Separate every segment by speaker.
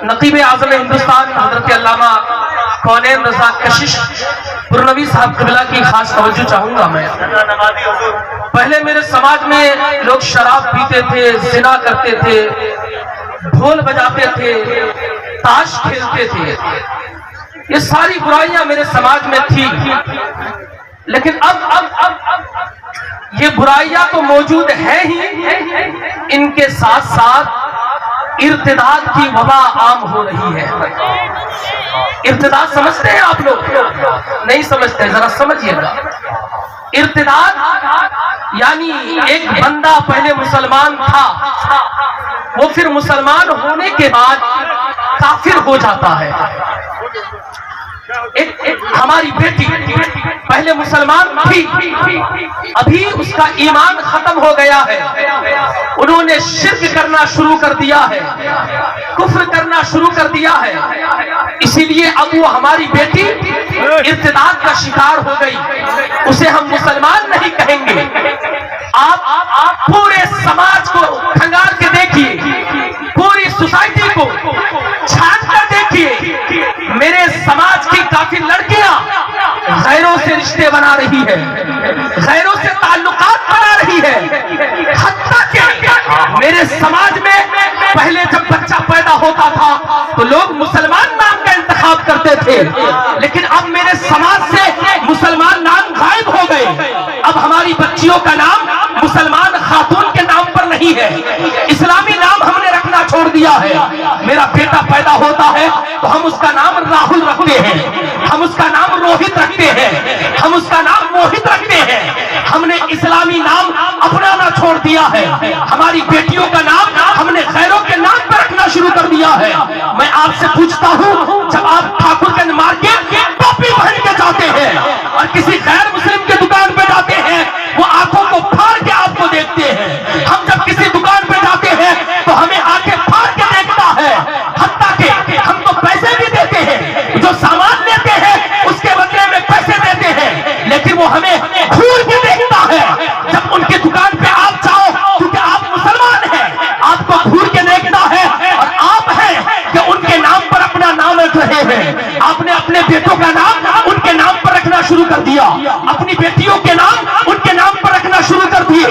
Speaker 1: نقیب اعظم ہندوستان حضرت علامہ کونین رضا کشش پرنوی صاحب قبلہ کی خاص توجہ چاہوں گا میں۔ پہلے میرے سماج میں لوگ شراب پیتے تھے، زنا کرتے تھے، ڈھول بجاتے تھے، تاش کھیلتے تھے، یہ ساری برائیاں میرے سماج میں تھی، لیکن اب یہ برائیاں تو موجود ہیں ہی، ان کے ساتھ ساتھ ارتداد کی وبا عام ہو رہی ہے۔ ارتداد سمجھتے ہیں آپ لوگ؟ نہیں سمجھتے، ذرا سمجھیے گا۔ ارتداد یعنی ایک بندہ پہلے مسلمان تھا، وہ پھر مسلمان ہونے کے بعد کافر ہو جاتا ہے۔ ہماری بیٹی پہلے مسلمان تھی، ابھی اس کا ایمان ختم ہو گیا ہے، انہوں نے شرک کرنا شروع کر دیا ہے، کفر کرنا شروع کر دیا ہے، اسی لیے اب وہ ہماری بیٹی ارتداد کا شکار ہو گئی، اسے ہم مسلمان نہیں کہیں گے۔ آپ پورے سماج کو کھنگال کے دیکھیے، پوری سوسائٹی کو چھان کر دیکھیے، میرے سماج کی کافی لڑکیاں غیروں سے رشتے بنا رہی ہے، غیروں سے تعلقات بنا رہی ہے، حتیٰ کہ میرے سماج میں پہلے جب بچہ پیدا ہوتا تھا تو لوگ مسلمان نام کا انتخاب کرتے تھے، لیکن اب میرے سماج سے مسلمان نام غائب ہو گئے، اب ہماری بچیوں کا نام مسلمان خاتون کے نام پر نہیں ہے، اسلامی نام ہم نے رکھنا چھوڑ دیا ہے۔ میرا بیٹا پیدا ہوتا ہے تو ہم اس کا نام راہل رکھتے ہیں، ہم اس کا نام روہت رکھتے ہیں، ہم اس کا نام موہت رکھتے ہیں، ہم نے اسلامی نام اپنانا چھوڑ دیا ہے، ہماری بیٹیوں کا نام ہم نے غیروں کے نام پر رکھنا شروع کر دیا ہے۔ میں آپ سے پوچھتا ہوں، جب آپ ٹھاکر گنج مارکیٹ ٹوپی پہن کے جاتے ہیں اور کسی غیر مسلم کے دکان پہ جاتے ہیں، وہ آنکھوں کو پھاڑ کے آپ کو دیکھتے ہیں، ہم جب کسی دکان پہ جاتے ہیں تو ہمیں آنکھیں پھاڑ کے دیکھتا ہے، حتیٰ کہ ہم تو پیسے بھی دیتے ہیں، جو سامان لیتے ہیں اس کے بدلے میں پیسے دیتے ہیں، لیکن وہ ہمیں گھور کے دیکھتا ہے۔ جب ان کی دکان پہ آپ جاؤ، کیونکہ آپ مسلمان ہیں، آپ کو گھور کے دیکھتا ہے، اور آپ ہیں کہ ان کے نام پر اپنا نام رکھ رہے ہیں، آپ نے اپنے بیٹوں کا نام ان کے نام پر رکھنا شروع کر دیا، اپنی بیٹیوں کے نام ان کے نام پر رکھنا شروع کر دیے،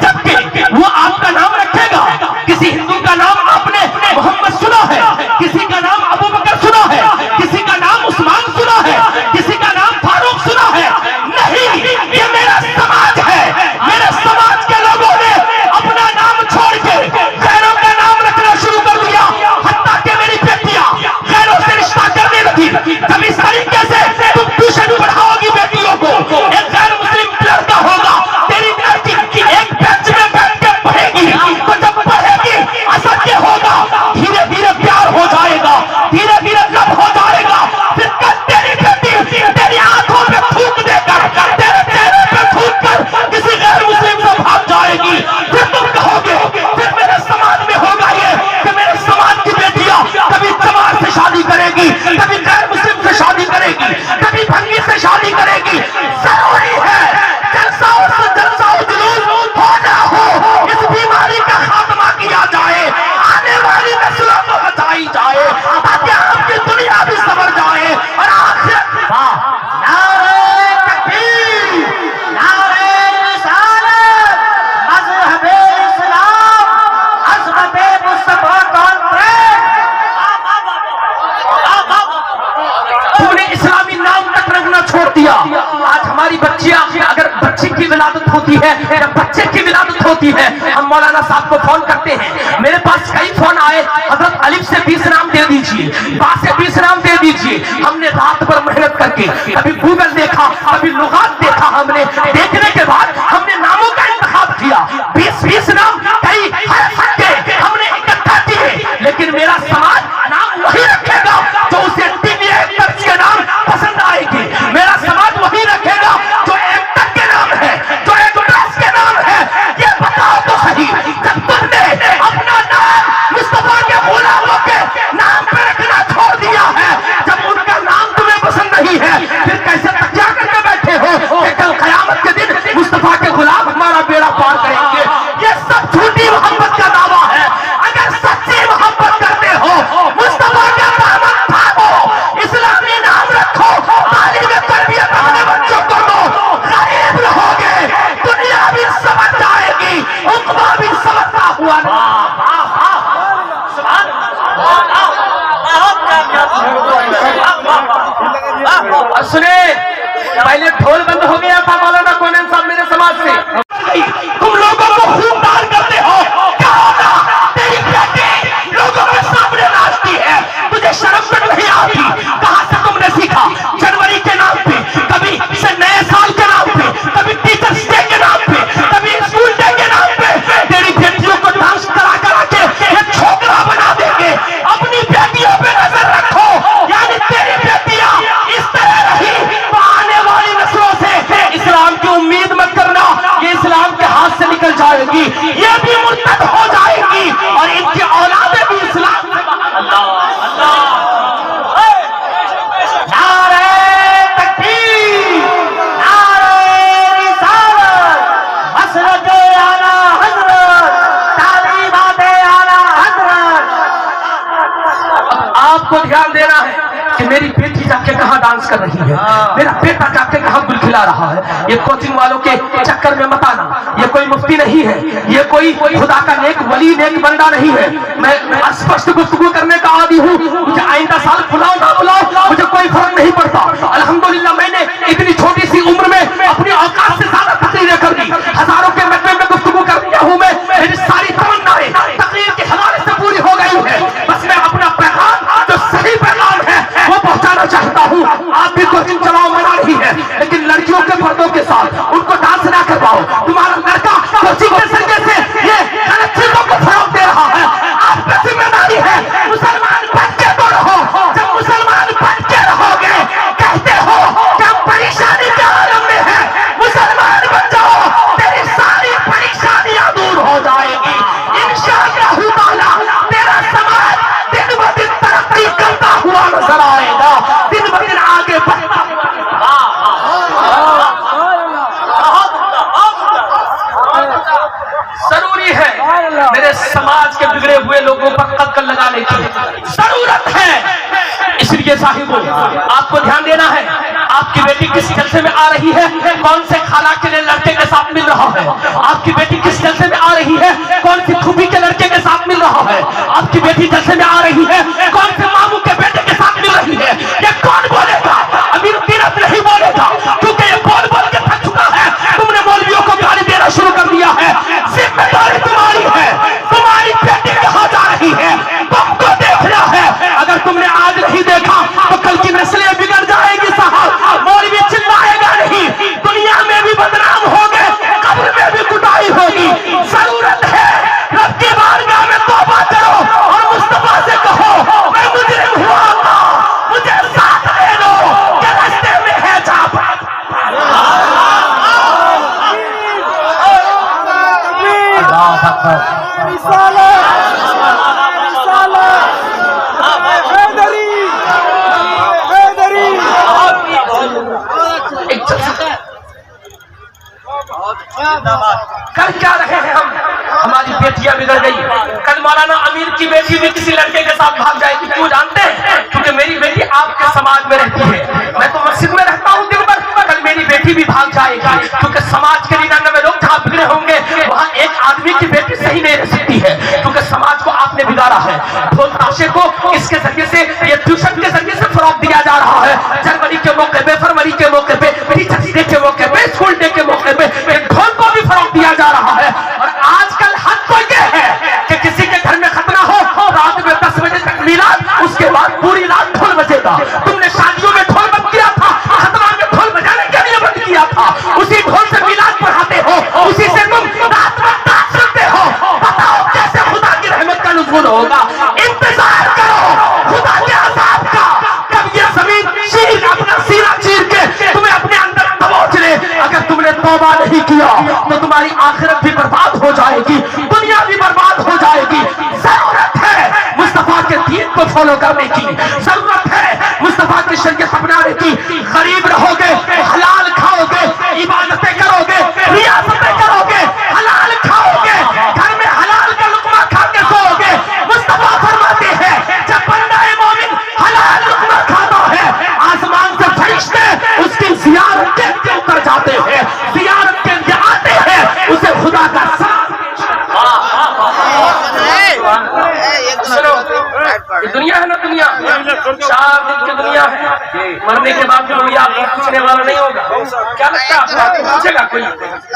Speaker 1: جبکہ وہ آپ کا نام رکھے گا۔ کسی ہندو کا نام آپ نے محمد سنا ہے، کسی کا نام ابو بکر سنا ہے، کسی کا نام عثمان سنا ہے، کسی کا نام فاروق سنا ہے؟ نہیں، یہ میرا سماج ہے، میرے سماج کے لوگوں نے اپنا نام چھوڑ کے غیروں کا نام رکھنا شروع کر دیا، حتیٰ کہ میری بیٹیاں غیروں سے رشتہ کرنے لگی۔ جب اس طریقے سے تم ٹیوشن پڑھاؤ گی بیٹیوں کو، ایک غیر مسلم لڑکا ہوگا، تیری لڑکی ایک بینچ میں بیٹھ کے پڑھے گی، تو جب پڑھے گی اثر یہ ہوگا، دھیرے دھیرے پیار ہو جائے گا، دھیرے دھیرے لب ہو جائے گا، پھر کل تیری بیٹی تیری آنکھوں پہ تھوک دے کر، تیرے چہرے پہ تھوک کر کسی غیر مسلم سے بھاگ جائے گی، پھر تم کہو گے، پھر میرے سماج میں ہوگا یہ کہ میرے سماج کی بیٹیاں کبھی چمار سے شادی کرے گی، کبھی غیر مسلم سے شادی کرے گی، کبھی بھنگی سے شادی کرے گی۔ ضروری ہے جلسہ و جلوس ہو نہ ہو، اس بیماری کا خاتمہ کیا جائے، آنے والی نسلوں کو بچائی جائے، تاکہ آپ کی دنیا بھی سنور جائے اور آخرت۔
Speaker 2: نعرہ تکبیر، نعرہ رسالت، مذہب اسلام، عظمت مصطفیٰ کانفرنس۔
Speaker 1: تم نے اسلامی نام تک رکھنا چھوڑ دیا۔ آج ہماری بچیاں، اگر بچی کی ولادت ہوتی ہے یا بچے کی ولادت ہوتی ہے، ہم مولانا صاحب کو فون کرتے ہیں، میرے پاس کئی فون آئے، حضرت الف سے 20 نام دے دیجئے، با سے 20 نام دے دیجئے۔ ہم نے رات بھر محنت کر کے کبھی گوگل دیکھا، کبھی لغات دیکھا، ہم نے دیکھنے کے بعد ہم نے ناموں کا انتخاب کیا، 20 نام کئی حرف کے ہم نے اکٹھا کیے، لیکن میرا سماج نام وہی رکھے گا جو اسے ٹی وی ایکٹرز کے نام پسند آئے گی، میرا سماج وہی رکھے گا جو ایکٹر کے نام ہے، جو ایکٹریس کے نام ہے۔ یہ بتاؤ تو صحیح، جب تم نے اپنا نام مصطفیٰ کے غلاموں کے نام پہ رکھنا چھوڑ دیا ہے، جب ان کا نام تمہیں پسند نہیں ہے، پھر کیسے تکیا کر کے بیٹھے ہو کہ کل قیامت کے دن مصطفیٰ کے غلام ہمارا بیڑا پار کریں گے؟ یہ سب جھوٹی محبت کا دعویٰ ہے۔ اگر سچی محبت کرتے ہو और सुने, पहले ढोल बंद हो गया था मौलाना कोनेन साहब मेरे समाज से। तुम लोगों को खूनदार करते हो, क्या होगा? तेरी बेटी लोगों के सामने नाचती है, तुझे शर्म तक नहीं आती। कहां से तुमने सीखा? जनवरी के नाम पे, कभी से नए साल के नाम पे, कभी टीचर्स डे के नाम पे, कभी स्कूल डे के नाम पे तेरी बेटियों को डांस करा करा के ये छोकरा बना देंगे। अपनी बेटियों पे नजर रखो, यानी तेरी बेटियां इस तरह रही तो आने वाली नस्लों से इस्लाम की उम्मीद मत करना, ये इस्लाम के हाथ से निकल जाएगी, ये भी मुर्तद हो जाएगी और इनकी औलादें भी इस्लाम से बाहर।
Speaker 2: नारे तकबीर, नारे रिसालत, मसरत आला हजरत, तालीमात आला हजरत।
Speaker 1: आपको ध्यान देना है कि मेरी बेटी जाके कहाँ डांस कर रही है, मेरा बेटा जाके कहाँ गुल खिला रहा है। ये कोचिंग वालों के चक्कर में मत आना, ये कोई मुफ्ती नहीं है, ये कोई खुदा का नेक वली नेक बंदा नहीं है। मैं स्पष्ट गुफ्तगू करने का आदी हूँ, मुझे आइंदा साल बुलाओ ना बुलाओ मुझे कोई फर्क नहीं पड़ता। अल्हम्दुलिल्लाह मैंने इतनी छोटी सी उम्र में अपनी औकात से ज्यादा तकरीरें कर दी, हजारों के मजमे में गुफ्तगू कर दिया हूँ मैं। मेरी सारी तमन्नाएं तकरीर के हवाले से पूरी हो गई है, बस मैं अपना पैगाम जो सही पैगाम है वो पहुंचाना चाहता हूँ। आप भी कोचिंग चलाओ मना नहीं है, लेकिन लड़कियों के पर्दों के साथ उनको डांस ना करवाओ। तुम्हारा लड़का कोचिंग के जरिए से ये गलत चीजों को फरोग दे रहा है, आप पे जिम्मेदारी है। मुसलमान बन के तो रहो, जब मुसलमान बन के रहोगे कहते हो कि हम परेशानी के आलम में है, मुसलमान बन जाओ, तेरी सारी परेशानियां दूर हो जाएगी इंशाअल्लाह ताला। तेरा समाज दिन ब दिन तरक्की करता हुआ नजर आएगा, दिन ब दिन आगे बढ़ता। जरूरी है मेरे समाज के बिगड़े हुए लोगों पर कत्ल लगाने की जरूरत है। इसलिए साहिबों आपको ध्यान देना है, आपकी बेटी किस जलसे में आ रही है, कौन से खाला के लिए लड़के के साथ मिल रहा है। आपकी बेटी किस जलसे में आ रही है, कौन सी फूफी के लड़के के साथ मिल रहा है। आपकी बेटी जलसे में आ रही है, कौन से मामू के बेटे के साथ मिल रही है। ये कौन बोलेगा? अमीर तीरथ नहीं बोलेगा, क्योंकि ये बोल बोल के थक चुका है। तुमने मौलवियों को गाली देना शुरू कर दिया है, जिम्मेदारी तुम्हारी है। तुम्हारी बेटी कहाँ जा रही है तुमको देखना है। अगर तुमने आज नहीं देखा तो कल की नस्लें बिगड़ जाएगी साहब। मौलवी चिल्लाएगा नहीं, दुनिया में भी बदनाम होंगे, कब्र में भी कुटाई होगी। जरूरत है रब की बारगाह में तौबा करो और मुस्तफा से कहो मैं मुजरिम हुआ हूं, मुझे साथ ले लो कि रास्ते में है छापा। कर क्या रहे हैं हम? हमारी बेटियां बिगड़ गई। कल मौलाना अमीर की बेटी भी किसी लड़के के साथ भाग जाएगी, क्यों जानते हैं? क्योंकि मेरी बेटी आपके समाज में रहती है, मैं तो मस्जिद में रहता हूँ दिन भर, कल मेरी बेटी भी भाग जाएगी। क्योंकि समाज के 99 लोग जहाँ बिगड़े होंगे वहाँ एक आदमी की बेटी सही नहीं रह सकती है, क्योंकि समाज को आपने बिगाड़ा है। ढोल ताशे को इसके जरिए से, ये ट्यूशन के जरिए से फरोग दिया जा रहा है। जनवरी के मौके पे, फरवरी के मौके पे, टीचर्स डे के मौके पे, स्कूल डे के मौके पे ढोल को भी फरोग दिया जा रहा है। और आजकल हद तो ये है कि किसी के घर में खतना हो रात में 10 बजे तक मिलाद, उसके बाद पूरी रात ढोल बजेगा। तुमने शादियों में ढोल बंद किया था, खतना में ढोल बजाने के लिए बंद किया था, उसी ढोल से मिलाद पढ़ाते हो, उसी से तुम रात में नाच सुनते हो। बताओ कैसे खुदा की रहमत का नुज़ूल होगा? इंतजार करो खुदा के अज़ाब का, कब ये जमीन चीर अपना सीना चीर के तुम्हें अपने अंदर दबोच ले। अगर तुमने तौबा नहीं किया तो तुम्हारी आखिरत भी बर्बाद हो जाएगी, दुनिया भी बर्बाद हो जाएगी। जरूरत है मुस्तफा के दीन को फॉलो करने की, जरूरत है मुस्तफा की शरीयत अपनाने की। गरीब रहोगे, हलाल खाओगे, इबादतें करोगे, रियासतें करोगे, हलाल खाओगे, घर में हलाल का लुकमा खा के सोओगे। मुस्तफा फरमाते हैं जब बंदा मोमिन हलाल लुकमा खाता है, आसमान से फरिश्ते उसकी ज़ियारत के ऊपर जाते हैं, ज़ियारत के लिए आते हैं, उसे खुदा का सुनो ये दुनिया है ना, दुनिया 4 दिन की दुनिया है, मरने के बाद कोई आपको पूछने वाला नहीं होगा। क्या लगता है आपको पूछेगा कोई?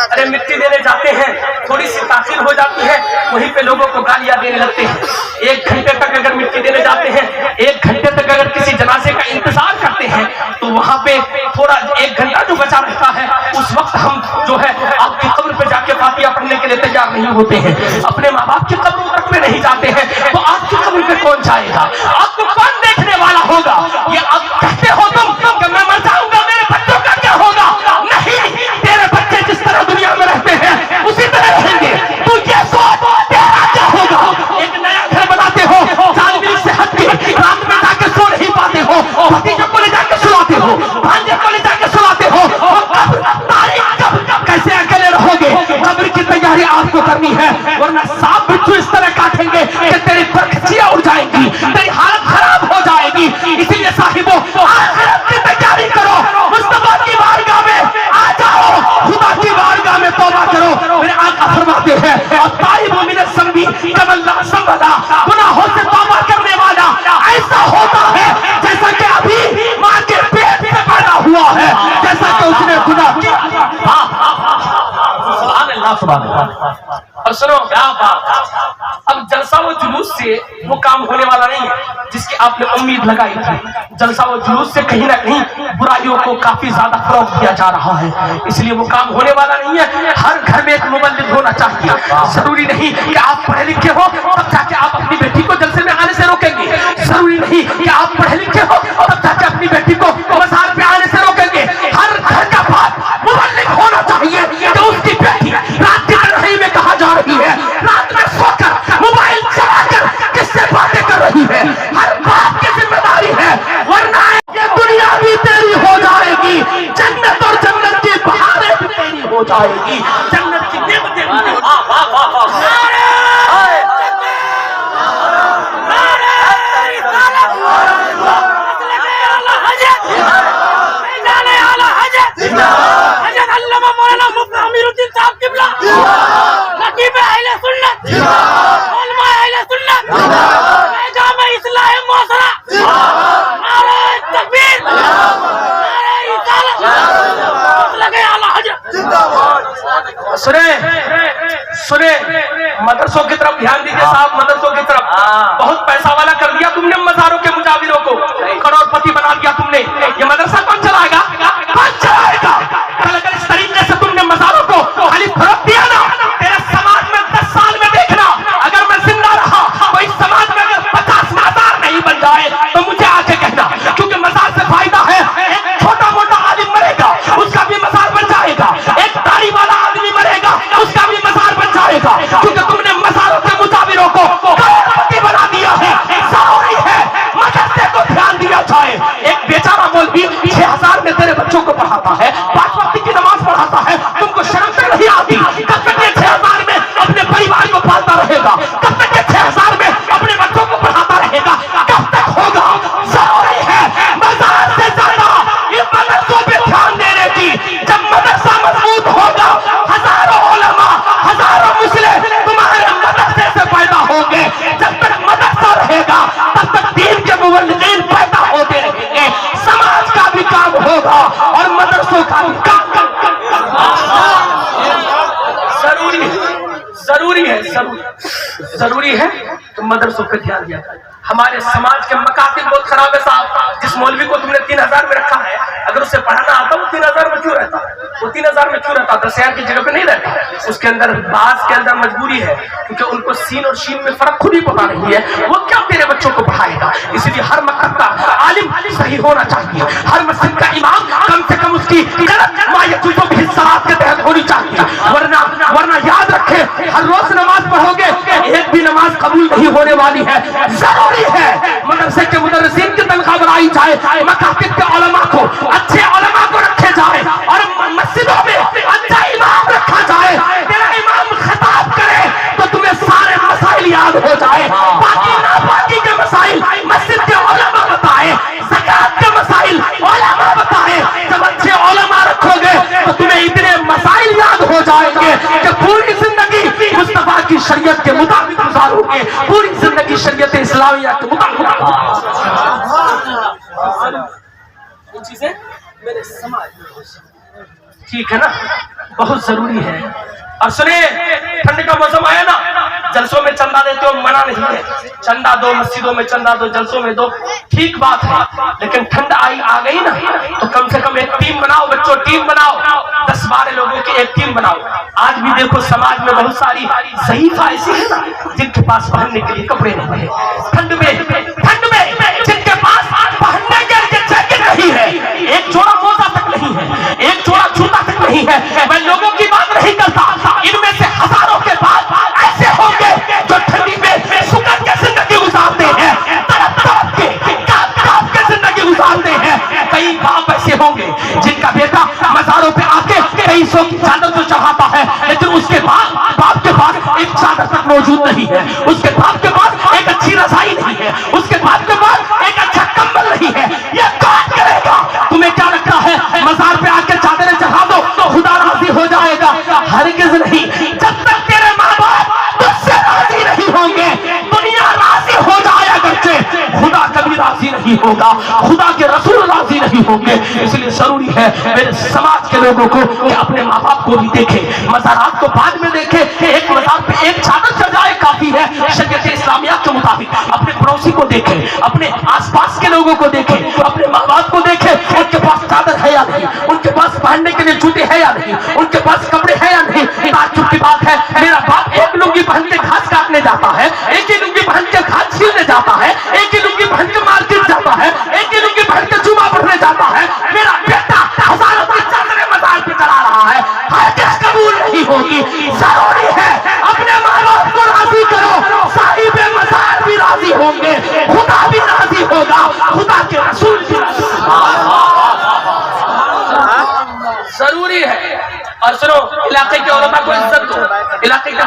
Speaker 1: अरे मिट्टी देने जाते हैं, थोड़ी सी तासीर हो जाती है, वहीं पे लोगों को गालियां देने लगते हैं। 1 घंटे तक अगर मिट्टी देने जाते हैं, 1 घंटे तक अगर किसी जनाजे का इंतजार करते हैं, तो वहां पे थोड़ा 1 घंटा जो बचा रहता है, उस वक्त हम जो है आपकी कब्र पे जाके फातिहा पढ़ने के लिए तैयार नहीं होते हैं, अपने माँ बाप की कब्रों तक पे नहीं जाते हैं, तो आपकी कब्र पे कौन जाएगा? आपको कौन देखने वाला होगा? ये आप कहते हो तुम कि मैं मर जाऊंगा, मेरे बच्चों का क्या होगा? नहीं, तेरे बच्चे जिस तरह दुनिया में रहते हैं उसी तरह रहेंगे। तू ये सोच तेरा क्या होगा? एक नया घर बनाते हो, सालगिरह से हट के रात में जाके सो नहीं पाते हो, भतीजों को ले जाके सुलाते हो, भांजे को ले जाके सुलाते हो, कैसे अकेले रहोगे? कब्र की तैयारी आपको करनी है, वरना सांप बिच्छू इस तरह काटेंगे कि तेरी बरखचियां उड़ जाएंगी, तेरी हालत खराब हो जाएगी। इसीलिए साहिबों, आखिरत की तैयारी करो, मुस्तफा की बारगाह में आ जाओ, खुदा की बारगाह में तौबा करो। मेरे आका फरमाते हैं, और ताइबु मिन ज़ंबी कमल्ला संबला, गुनाहों से तौबा करने वाला ऐसा होता है जैसा कि अभी मां के पेट से पैदा हुआ है, जैसा कि उसने गुनाह किया। सुभान अल्लाह। और सुनो क्या बात, अब जलसा व जुलूस से वो काम होने वाला नहीं है जिसकी आपने उम्मीद लगाई थी। जलसा व जुलूस से कहीं ना कहीं बुराइयों को काफी ज्यादा फरोग दिया जा रहा है, इसलिए वो काम होने वाला नहीं है। हर घर में एक मुबल्लिग होना चाहिए। जरूरी नहीं कि आप पढ़े लिखे हो तब जाके आप अपनी बेटी को जलसे में आने से रोकेंगे, जरूरी नहीं कि आप पढ़े लिखे हो तब जाके अपनी बेटी को मज़ार पे आने से रोकेंगे। हर घर का बाप मुबल्लिग होना चाहिए कि उसकी बेटी रात की तन्हाई में कहाँ जा रही है, रात में सोकर मोबाइल चलाकर किससे बातें कर रही है, हर बाप की जिम्मेदारी है, वरना ये दुनिया भी तेरी हो जाएगी, जन्नत और जन्नत की बहारें भी तेरी हो जाएगी, जन्नत की नेमतें भी। सुने मदरसों की तरफ ध्यान दीजिए साहब, मदरसों की तरफ। बहुत पैसा वाला कर दिया तुमने मज़ारों के मुजाविरों को, करोड़पति बना दिया तुमने। ये मदरसा कौन चलाएगा? कौन चलाएगा? कल अगर इस तरीके से तुमने मज़ारों को खाली फरोख्त दिया ना, तेरे समाज में 10 साल में देखना, अगर मैं जिंदा रहा तो इस समाज में अगर 50 मज़ार नहीं बन जाए तो मुझे आके कहना, क्योंकि मज़ार से फायदा है। एक छोटा मोटा आलिम मरेगा उसका भी मज़ार बन जाएगा, एक दाढ़ी वाला आदमी मरेगा उसका भी मज़ार बन जाएगा, क्योंकि तुमने मज़ारों के मुजाविरों को करोड़पति बना दिया है। जरूरी है मदरसे को ध्यान दिया जाए। एक बेचारा मौलवी 6000 में तेरे बच्चों को पढ़ाता है, 5 वक्त की नमाज पढ़ाता है, तुमको शर्म तक नहीं आती। कब तक ये 6000 में अपने परिवार को पालता रहेगा? कब तक ये 6000 में अपने बच्चों को पढ़ाता रहेगा? कब तक होगा? जरूरी है मज़ार से ज्यादा इन मदरसों पे ध्यान देने की। जब मदरसा मजबूत होगा, हजारों उलमा, हजारों मुस्लिम तुम्हारे मदरसे से पैदा होंगे। जब तक मदरसा रहेगा तब तक दीन के मुबल्लिगीन पैदा होते रहेंगे, समाज का भी काम होगा और मदरसों का भी काम। जरूरी है तो मदरसों पर ध्यान दिया जाए। हमारे समाज के मकातिब बहुत खराब है साहब। जिस मौलवी को तुमने 3000 में रखा है, अगर उसे पढ़ाना आता वो 3000 में क्यों रहता है? वो 3000 में क्यों रहता? 10,000 की जगह पे नहीं रहता। उसके अंदर बास के अंदर मजबूरी है, क्योंकि उनको सीन और शीन में फर्क खुद ही पता नहीं है। वो क्या तेरे बच्चों को पढ़ाएगा? इसलिए हर मकतब का आलिम सही होना चाहिए, हर मस्जिद का इमाम कम से कम उसकी सलात के तहत होनी चाहिए, वरना याद रखे हर रोज नमाज पढ़ोगे एक भी नमाज कबूल नहीं होने वाली है। जरूरी है मदरसे के मुदर्रिसीन की तनख्वाह बढ़ाई जाए, मकातिब के उलमा को, अच्छे उलमा को रखे जाए और मस्जिदों में अच्छा इमाम रखा जाए। तेरा इमाम खिताब करे तो तुम्हें सारे मसाइल याद हो जाए, बाकी नापाकी के मसाइल मस्जिद के उलमा बताए, ज़कात के मसाइल उलमा बताए। जब अच्छे उलमा रखोगे तो तुम्हें इतने मसाइल याद हो जाएंगे कि पूरी जिंदगी मुस्तफा की शरीयत के मुताबिक गुजारोगे। देंगे पूरी जिंदगी शरीयत इस्लामिया के मुताबिक। चीजें मेरे समाज में ठीक है ना, बहुत जरूरी है। और सुने, ठंड का मौसम आया ना, जलसों में चंदा देते हो, मना नहीं है, चंदा दो, मस्जिदों में चंदा दो, जलसों में दो, ठीक बात है। लेकिन ठंड आ गई ना, तो कम से कम एक टीम बनाओ बच्चों, टीम बनाओ, 10-12 लोगों की एक टीम बनाओ। आज भी देखो समाज में बहुत सारी ज़ईफ़ा ऐसी है ना जिनके पास पहनने के लिए कपड़े नहीं है। ठंड में जिनके पास पहनने के लिए जैकेट नहीं है, एक जोड़ा मोजा तक नहीं है, एक जोड़ा जूता तक नहीं है। मैं लोगों की बात नहीं करता, इनमें से हजारों के बाद ऐसे होंगे जो ठंडी में सुकन के जिंदगी गुजारते हैं, तड़प के जिंदगी गुजारते हैं। कई बाप ऐसे होंगे जिनका बेटा मज़ारों पे आके कई सौ की चादर तो चढ़ाता है, लेकिन उसके बाप के पास एक चादर तक मौजूद नहीं है, उसके बाप के पास एक अच्छी रज़ाई नहीं है, उसके बाप के पास एक अच्छा कंबल नहीं है। ये कौन करेगा? तुम्हें क्या लगता है मज़ार पे आके चादरें चढ़ा दो तो खुदा राजी हो जाएगा? हरगिज़ नहीं। जब तक तेरे माँ बाप तुझसे राजी नहीं होंगे, दुनिया राजी हो जाया करके खुदा कभी राजी नहीं होगा, खुदा के रसूल राजी नहीं होंगे। इसलिए जरूरी है मेरे समाज के लोगों को कि अपने माँ बाप को भी देखे, मज़ारात को बाद में देखे। एक मज़ार पे एक चादर चढ़ जाए काफी है शरीयत इस्लामिया के मुताबिक। अपने पड़ोसी को देखे, अपने आसपास के लोगों को देखे, अपने माँ बाप को देखे, उनके पास चादर है या नहीं, उनके पास पहनने के लिए जूते हैं या नहीं, उनके पास कपड़े हैं या नहीं। ताज्जुब की बात है, मेरा बाप एक लुंगी पहन के घास काटने जाता है, एक ही लुंगी पहन के घास छीलने जाता है, एक ही लुंगी पहन के मार्केट जाता है, एक ही लुंगी पहन के जुमा पढ़ने जाता है। मेरा बेटा हजारों की चादरें मज़ार पे चढ़ा रहा है, हरगिज़ कबूल नहीं होगी। जरूरी है अपने माँ बाप को राजी करो, साहिबे मज़ार भी राजी होंगे, खुदा भी राजी होगा, खुदा के रसूल भी राजी होगा। जरूरी है। और सुनो, इलाके के उलमा को इज्जत दो, इलाके के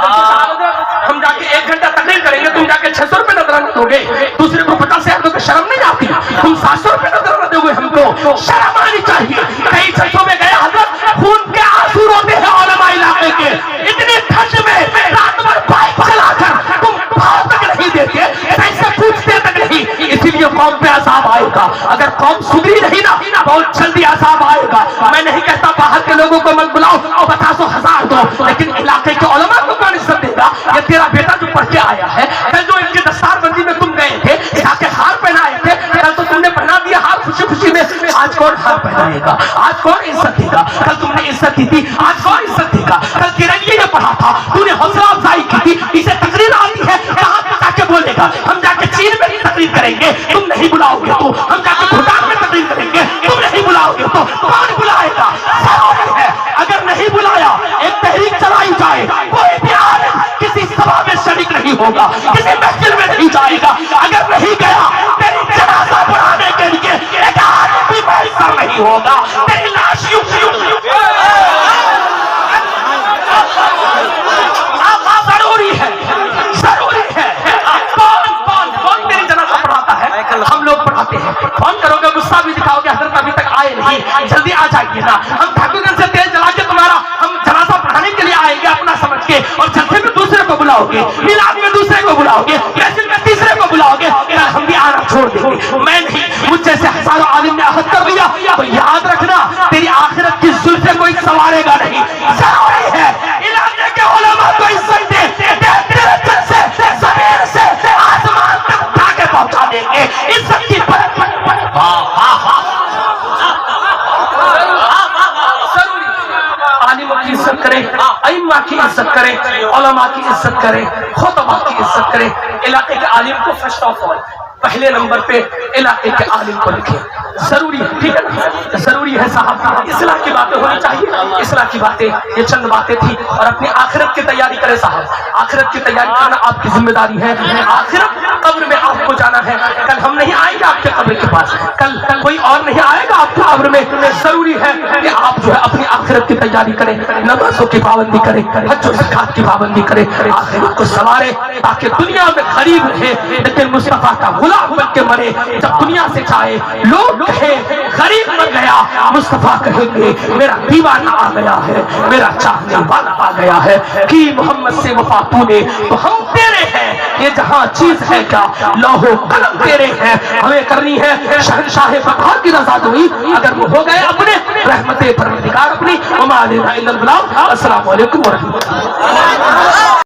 Speaker 1: हम जाके 1 घंटा तकरीर करेंगे, तुम जाके 600 रुपए नजराना दोगे, दूसरे को 50,000 दोगे, शर्म नहीं आती? तुम 700 रुपए नजराना दोगे, हमको शर्म आनी चाहिए। कई 600 में गए हजरत, खून के आंसू रोते हैं उलमा इलाके के। इतनी ठंड में रात भर बाइक चलाकर तुम भाव तक नहीं देते, ऐसे पूछते तक नहीं। इसीलिए कौम पे अज़ाब आएगा। अगर कौम सुधरी नहीं ना, बहुत जल्दी अज़ाब आएगा। मैं नहीं कहता बाहर के लोगों को मत बुलाओ और 50,000 दो, लेकिन इलाके के उलमा को कौन इज्जत देगा? ये तेरा बेटा जो पढ़ के आया है, कल जो इनके दस्तारबंदी में तुम गए थे, जाके हार पहनाए थे, कल तो तुमने पहना दिया हार खुशी खुशी में, आज कौन हार पहनाएगा? आज कौन इज्जत देगा? कल तुमने इज्जत दी थी, आज कौन इज्जत देगा? कल तिरंगे ने पढ़ा था, तूने हौसला अफजाई की थी, इसे तकरीर आती है, कहाँ पे जाके बोलेगा? हम जाके चीन में तकरीर करेंगे, तुम नहीं बुलाओगे तो, हम जाके भूटान में तकरीर करेंगे, तुम नहीं बुलाओगे तो कौन बुलाएगा? जरूरी है अगर नहीं बुलाया, एक तहरीक चलाई जाए, कोई भी आलिम किसी सभा में शरीक नहीं होगा, किसी मस्जिद में नहीं जाएगा। अगर नहीं गया, तेरी जनाजा पढ़ाने के लिए एक आलिम भी मैसर नहीं होगा, तेरी लाश यूं जरूरी है। कौन तेरी जनाजा पढ़ाता है? हम लोग पढ़ाते हैं। कौन करोगे? गुस्सा भी दिखाओगे, हजरत अभी तक आए नहीं, जल्दी आ जाइए ना, हम ठाकुरगंज से तेल जला के तुम्हारा हम जनाजा पढ़ाने के लिए आएंगे अपना समझ के, और जलसे में दूसरे को बुलाओगे, मिलाद में दूसरे को बुलाओगे, महफिल में तीसरे को बुलाओगे, हम भी आना छोड़ देंगे। मैं नहीं, मुझ जैसे हजारों आलिम ने अहद कर दिया, तो याद रखना तेरी आखिरत की जुल्फे कोई संवारेगा नहीं। जरूरी है इलाके के उलमा को इज्जत दे, तेरे जलसे ज़मीन से आसमान तक उठा के पहुंचा देंगे। इज्जत की आलिमों की इज्जत करें, अइम्मा की इज्जत करें, उलमा की इज्जत करें, खुतबा की इज्जत करें। इलाके के आलिम को फर्स्ट ऑफ ऑल पहले नंबर पे इलाके के आलिम को लिखें, जरूरी है, ठीक है ना? जरूरी है साहब, इस्लाह की बातें होनी चाहिए, इस्लाह की बातें, ये चंद बातें थी। और अपनी आखिरत की तैयारी करें साहब, आखिरत की तैयारी करना आपकी जिम्मेदारी है। आखिरत कब्र में आपको जाना है, कल हम नहीं आएंगे आपके कब्र के पास, कल कोई और नहीं आएगा आपके कब्र में। जरूरी है कि आप जो है अपनी आखिरत की तैयारी करें, नमाजों की पाबंदी करें, हज और ज़कात की पाबंदी करें, आखिरत को संवारे ताकि दुनिया में गरीब रहे लेकिन मुस्तफा का गुलाम बन के मरे। जब दुनिया से जाए लोग कहे गरीब मर गया, मुस्तफा कहेंगे मेरा दीवाना आ गया है, मेरा चाहने वाला आ गया है कि मोहम्मद से वफा तूने तो हम तेरे हैं, یہ جہاں چیز ہے کیا، لوح و قلم تیرے ہیں، ہمیں کرنی ہے شہنشاہ بقا کی رضا دوئی، اگر وہ ہو گئے اپنے رحمت پروردگار اپنی، وما علینا الا البلاغ۔ السلام علیکم ورحمۃ اللہ۔